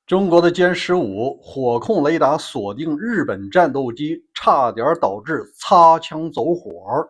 中国的歼15火控雷达锁定日本战斗机，差点导致擦枪走火。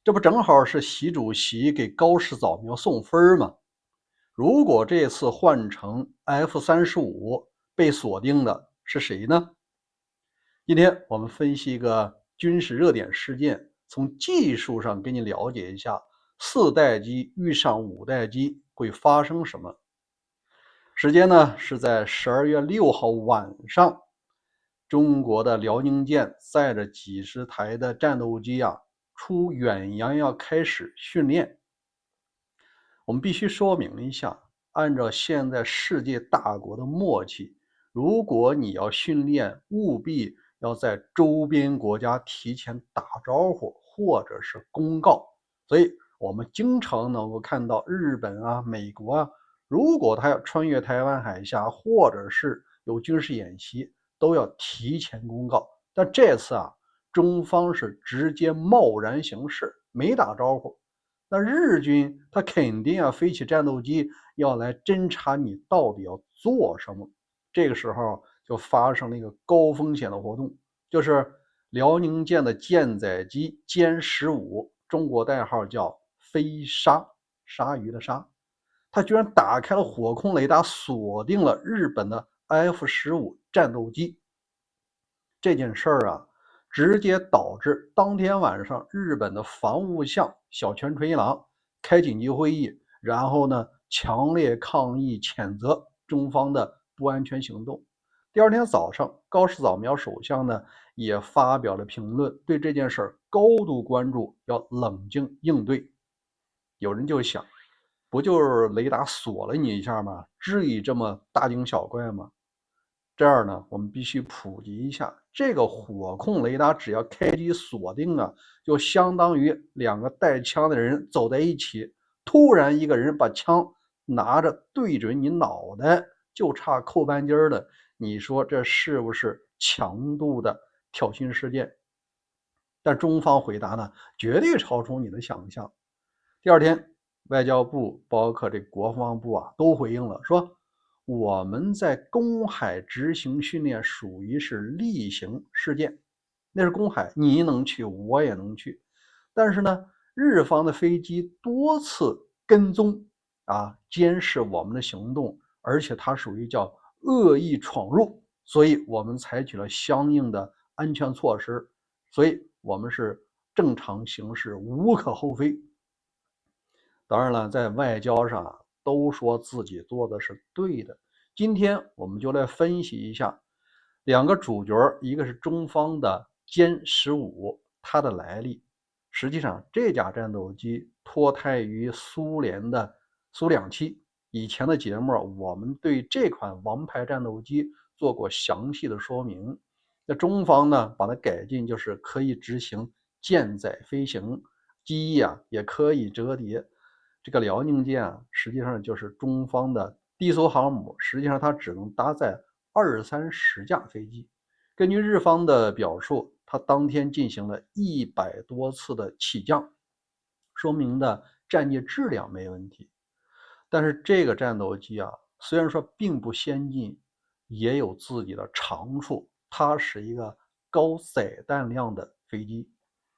这不正好是习主席给高市早苗送分吗？如果这次换成 F-35，被锁定的是谁呢？今天我们分析一个军事热点事件，从技术上给你了解一下四代机遇上五代机会发生什么。时间呢是在12月6号晚上，中国的辽宁舰载着几十台的战斗机出远洋要开始训练。我们必须说明一下，按照现在世界大国的默契，如果你要训练，务必要在周边国家提前打招呼或者是公告。所以我们经常能够看到日本美国如果他要穿越台湾海峡或者是有军事演习，都要提前公告。但这次中方是直接贸然行事，没打招呼。那日军他肯定要飞起战斗机要来侦察你到底要做什么。这个时候就发生了一个高风险的活动，就是辽宁舰的舰载机歼15，中国代号叫飞鲨，鲨鱼的鲨，它居然打开了火控雷达，锁定了日本的 F-15战斗机。这件事儿直接导致当天晚上日本的防务相小泉纯一郎开紧急会议，然后呢强烈抗议谴责中方的不安全行动。第二天早上，高市早苗首相呢也发表了评论，对这件事高度关注，要冷静应对。有人就想，不就是雷达锁了你一下吗？至于这么大惊小怪吗？这儿呢，我们必须普及一下，这个火控雷达只要开机锁定就相当于两个带枪的人走在一起，突然一个人把枪拿着对准你脑袋，就差扣扳机了。你说这是不是强度的挑衅事件？但中方回答呢，绝对超出你的想象。第二天，外交部包括这国防部都回应了，说我们在公海执行训练属于是例行事件，那是公海，你能去，我也能去。但是呢，日方的飞机多次跟踪监视我们的行动，而且它属于叫恶意闯入，所以我们采取了相应的安全措施，所以我们是正常行事，无可厚非。当然了，在外交上都说自己做的是对的。今天我们就来分析一下两个主角，一个是中方的歼15，它的来历。实际上，这架战斗机脱胎于苏联的苏2七。以前的节目我们对这款王牌战斗机做过详细的说明。那中方呢，把它改进，就是可以执行舰载飞行，机翼也可以折叠。这个辽宁舰实际上就是中方的低艘航母，实际上它只能搭载20-30架飞机。根据日方的表述，它当天进行了100多次的起降，说明的战机质量没问题。但是这个战斗机虽然说并不先进，也有自己的长处，它是一个高载弹量的飞机。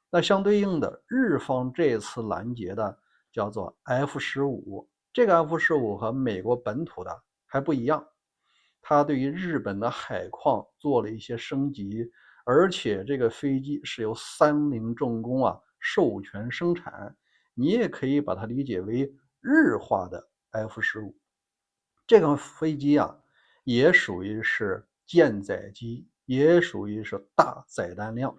那相对应的，日方这次拦截的叫做 F-15，这个 F-15和美国本土的还不一样，它对于日本的海况做了一些升级，而且这个飞机是由三菱重工授权生产，你也可以把它理解为日化的 F-15。这个飞机也属于是舰载机，也属于是大载弹量。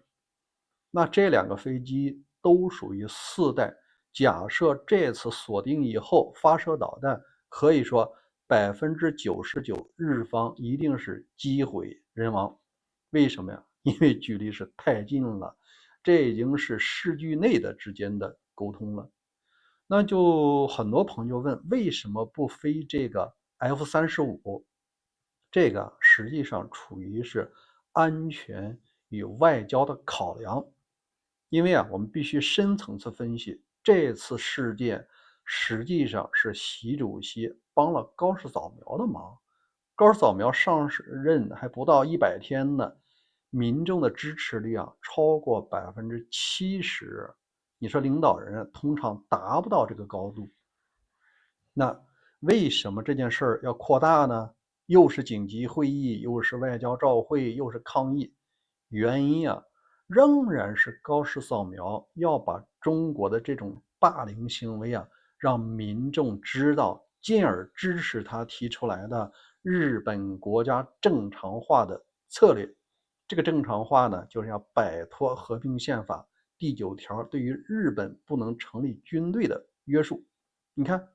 那这两个飞机都属于四代，假设这次锁定以后发射导弹，可以说99%日方一定是机毁人亡。为什么呀？因为距离是太近了，这已经是视距内的之间的沟通了。那就很多朋友问，为什么不飞这个 F-35？这个实际上处于是安全与外交的考量。因为我们必须深层次分析，这次事件实际上是习主席帮了高市早苗的忙。高市早苗上任还不到100天呢，民众的支持率超过70%。你说领导人通常达不到这个高度，那为什么这件事儿要扩大呢？又是紧急会议，又是外交照会，又是抗议，原因仍然是高市扫描要把中国的这种霸凌行为让民众知道，进而支持他提出来的日本国家正常化的策略。这个正常化呢，就是要摆脱和平宪法第9条对于日本不能成立军队的约束。你看，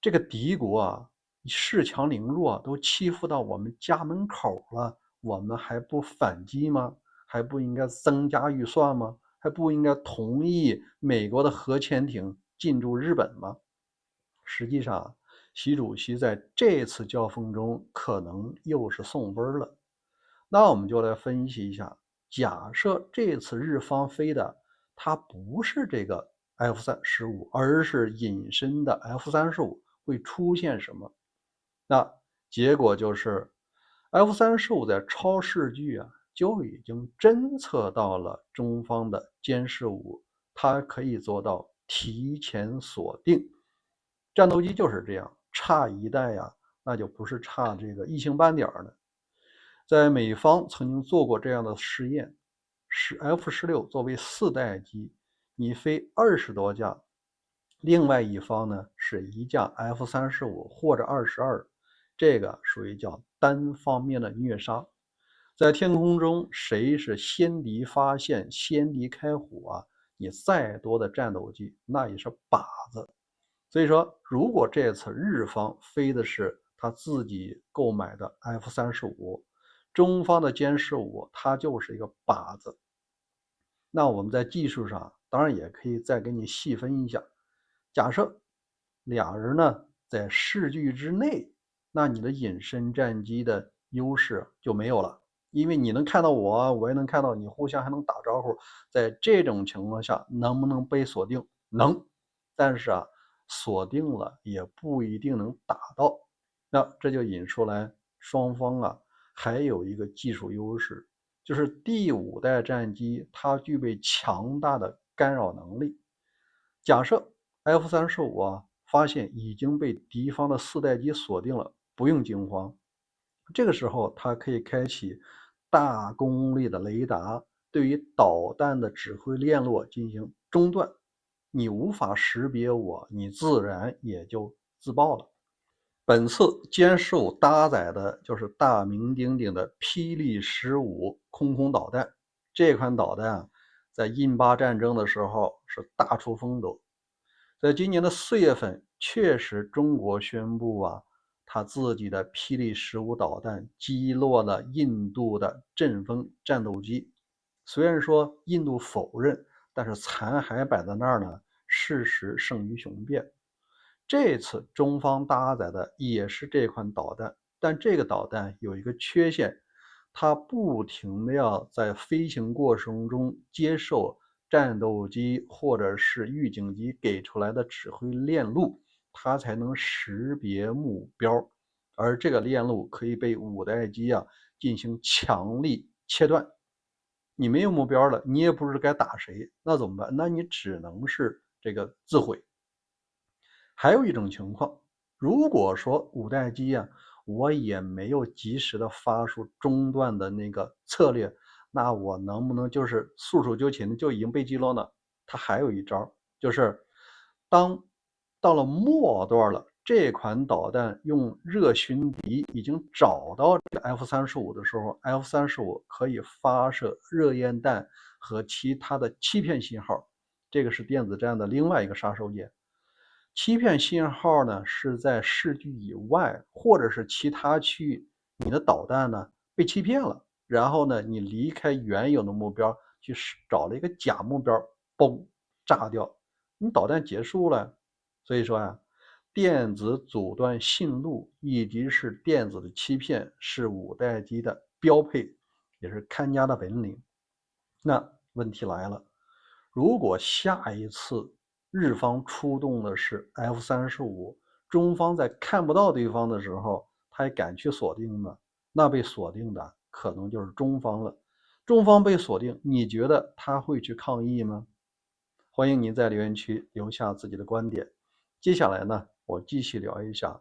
这个敌国恃强凌弱，都欺负到我们家门口了，我们还不反击吗？还不应该增加预算吗？还不应该同意美国的核潜艇进驻日本吗？实际上，习主席在这次交锋中可能又是送分了。那我们就来分析一下，假设这次日方飞的它不是这个 F-35，而是隐身的 F-35，会出现什么？那结果就是 F-35在超视距就已经侦测到了中方的歼15，它可以做到提前锁定。战斗机就是这样，差一代那就不是差这个一星半点了。在美方曾经做过这样的试验，是 F-16作为4代机，你飞20多架，另外一方呢是1架 F-35或者22，这个属于叫单方面的虐杀。在天空中，谁是先敌发现、先敌开火你再多的战斗机，那也是靶子。所以说，如果这次日方飞的是他自己购买的 F-35，中方的歼15，它就是一个靶子。那我们在技术上当然也可以再给你细分一下。假设俩人呢在视距之内，那你的隐身战机的优势就没有了，因为你能看到我，我也能看到你，互相还能打招呼。在这种情况下，能不能被锁定？能，但是锁定了也不一定能打到。那这就引出来双方还有一个技术优势，就是第5代战机它具备强大的干扰能力。假设 F-35发现已经被敌方的4代机锁定了，不用惊慌，这个时候它可以开启大功率的雷达，对于导弹的指挥链路进行中断，你无法识别我，你自然也就自爆了。本次歼15搭载的就是大名鼎鼎的霹雳15空空导弹。这款导弹在印巴战争的时候是大出风头。在今年的4月份，确实中国宣布他自己的霹雳15导弹击落了印度的阵风战斗机。虽然说印度否认，但是残骸摆在那儿呢，事实胜于雄辩。这次中方搭载的也是这款导弹，但这个导弹有一个缺陷，它不停的要在飞行过程中接受战斗机或者是预警机给出来的指挥链路，它才能识别目标，而这个链路可以被5代机进行强力切断。你没有目标了，你也不知道该打谁，那怎么办？那你只能是这个自毁。还有一种情况，如果说5代机我也没有及时的发出中断的那个策略，那我能不能就是束手就擒就已经被击落呢？它还有一招，就是当到了末段了，这款导弹用热巡敌已经找到这个 F-35的时候， F-35可以发射热焰弹和其他的欺骗信号，这个是电子战的另外一个杀手锏。欺骗信号呢是在视距以外或者是其他区域，你的导弹呢被欺骗了，然后呢你离开原有的目标去找了一个假目标，嘣，炸掉，你导弹结束了。所以说电子阻断信路以及是电子的欺骗是5代机的标配，也是看家的本领。那问题来了，如果下一次日方出动的是 F-35，中方在看不到对方的时候，还敢去锁定吗？那被锁定的可能就是中方了。中方被锁定，你觉得他会去抗议吗？欢迎您在留言区留下自己的观点。接下来呢，我继续聊一下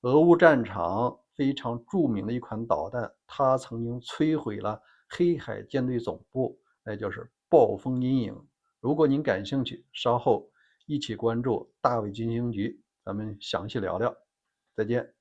俄乌战场非常著名的一款导弹，它曾经摧毁了黑海舰队总部，那就是暴风阴影。如果您感兴趣，稍后一起关注大卫军情局，咱们详细聊聊。再见。